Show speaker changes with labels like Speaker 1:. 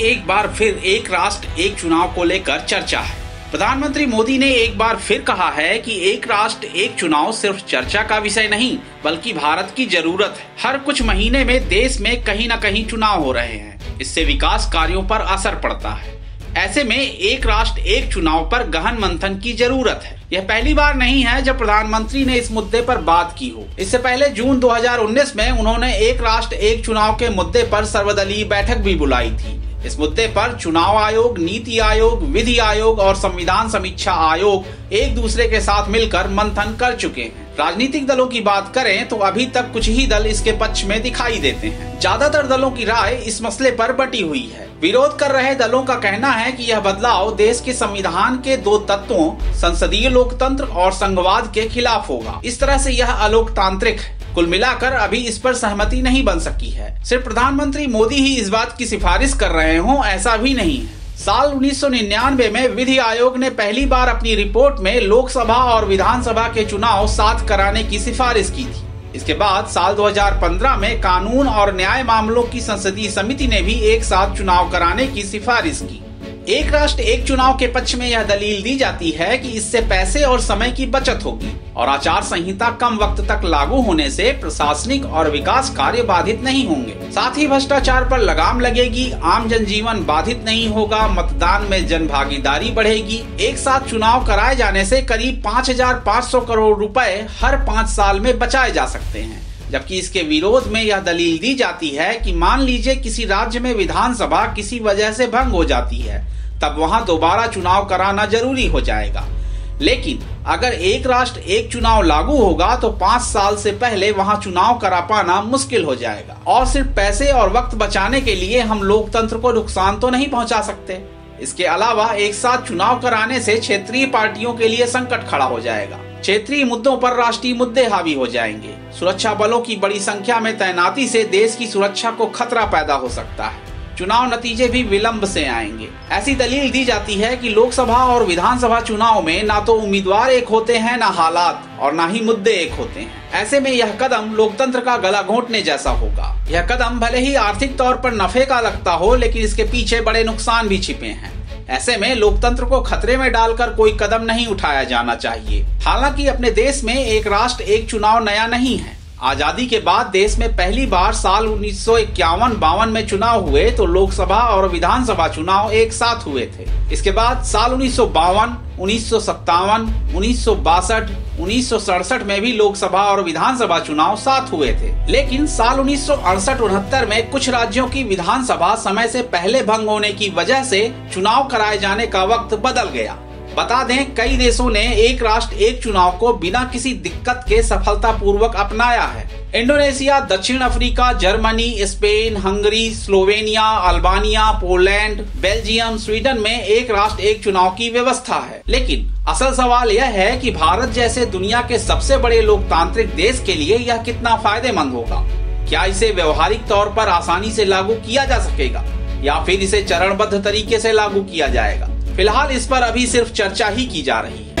Speaker 1: एक बार फिर एक राष्ट्र एक चुनाव को लेकर चर्चा है। प्रधानमंत्री मोदी ने एक बार फिर कहा है कि एक राष्ट्र एक चुनाव सिर्फ चर्चा का विषय नहीं बल्कि भारत की जरूरत है। हर कुछ महीने में देश में कहीं न कहीं चुनाव हो रहे हैं, इससे विकास कार्यों पर असर पड़ता है। ऐसे में एक राष्ट्र एक चुनाव पर गहन मंथन की जरूरत है। यह पहली बार नहीं है जब प्रधानमंत्री ने इस मुद्दे पर बात की हो। इससे पहले जून 2019 में उन्होंने एक राष्ट्र एक चुनाव के मुद्दे पर सर्वदलीय बैठक भी बुलाई थी। इस मुद्दे पर चुनाव आयोग, नीति आयोग, विधि आयोग और संविधान समीक्षा आयोग एक दूसरे के साथ मिलकर मंथन कर चुके हैं। राजनीतिक दलों की बात करें तो अभी तक कुछ ही दल इसके पक्ष में दिखाई देते हैं। ज्यादातर दलों की राय इस मसले पर बटी हुई है। विरोध कर रहे दलों का कहना है कि यह बदलाव देश के संविधान के दो तत्वों, संसदीय लोकतंत्र और संघवाद के खिलाफ होगा। इस तरह से यह अलोकतांत्रिक है। कुल मिलाकर अभी इस पर सहमति नहीं बन सकी है। सिर्फ प्रधानमंत्री मोदी ही इस बात की सिफारिश कर रहे हों ऐसा भी नहीं है। साल 1999 में विधि आयोग ने पहली बार अपनी रिपोर्ट में लोकसभा और विधानसभा के चुनाव साथ कराने की सिफारिश की थी। इसके बाद साल 2015 में कानून और न्याय मामलों की संसदीय समिति ने भी एक साथ चुनाव कराने की सिफारिश की। एक राष्ट्र एक चुनाव के पक्ष में यह दलील दी जाती है कि इससे पैसे और समय की बचत होगी और आचार संहिता कम वक्त तक लागू होने से प्रशासनिक और विकास कार्य बाधित नहीं होंगे। साथ ही भ्रष्टाचार पर लगाम लगेगी, आम जनजीवन बाधित नहीं होगा, मतदान में जन भागीदारी बढ़ेगी। एक साथ चुनाव कराए जाने से करीब 5,500 करोड़ रुपए हर 5 साल में बचाए जा सकते हैं। जबकि इसके विरोध में यह दलील दी जाती है कि मान लीजिए किसी राज्य में विधानसभा किसी वजह से भंग हो जाती है, तब वहां दोबारा चुनाव कराना जरूरी हो जाएगा। लेकिन अगर एक राष्ट्र एक चुनाव लागू होगा तो 5 साल से पहले वहां चुनाव करा पाना मुश्किल हो जाएगा। और सिर्फ पैसे और वक्त बचाने के लिए हम लोकतंत्र को नुकसान तो नहीं पहुंचा सकते। इसके अलावा एक साथ चुनाव कराने से क्षेत्रीय पार्टियों के लिए संकट खड़ा हो जाएगा। क्षेत्रीय मुद्दों पर राष्ट्रीय मुद्दे हावी हो जाएंगे। सुरक्षा बलों की बड़ी संख्या में तैनाती से देश की सुरक्षा को खतरा पैदा हो सकता है। चुनाव नतीजे भी विलंब से आएंगे। ऐसी दलील दी जाती है कि लोकसभा और विधानसभा चुनाव में ना तो उम्मीदवार एक होते हैं, ना हालात और ना ही मुद्दे एक होते हैं। ऐसे में यह कदम लोकतंत्र का गला घोंटने जैसा होगा। यह कदम भले ही आर्थिक तौर पर नफे का लगता हो, लेकिन इसके पीछे बड़े नुकसान भी छिपे हैं। ऐसे में लोकतंत्र को खतरे में डालकर कोई कदम नहीं उठाया जाना चाहिए। हालांकि अपने देश में एक राष्ट्र एक चुनाव नया नहीं है। आजादी के बाद देश में पहली बार साल 1951-52 में चुनाव हुए तो लोकसभा और विधानसभा चुनाव एक साथ हुए थे। इसके बाद साल 1952, 1957, 1962, 1967 में भी लोकसभा और विधानसभा चुनाव साथ हुए थे। लेकिन साल 1968-69 में कुछ राज्यों की विधानसभा समय से पहले भंग होने की वजह से चुनाव कराए जाने का वक्त बदल गया। बता दें, कई देशों ने एक राष्ट्र एक चुनाव को बिना किसी दिक्कत के सफलतापूर्वक अपनाया है। इंडोनेशिया, दक्षिण Africa, Germany, Spain, Hungary, Slovenia, Albania, Poland, Belgium, Sweden में एक राष्ट्र एक चुनाव की व्यवस्था है। लेकिन असल सवाल यह है कि भारत जैसे दुनिया के सबसे बड़े लोकतांत्रिक देश के लिए यह कितना फायदेमंद होगा। क्या इसे व्यवहारिक तौर पर आसानी से लागू किया जा सकेगा या फिर इसे चरणबद्ध तरीके से लागू किया जाएगा? फिलहाल इस पर अभी सिर्फ चर्चा ही की जा रही है।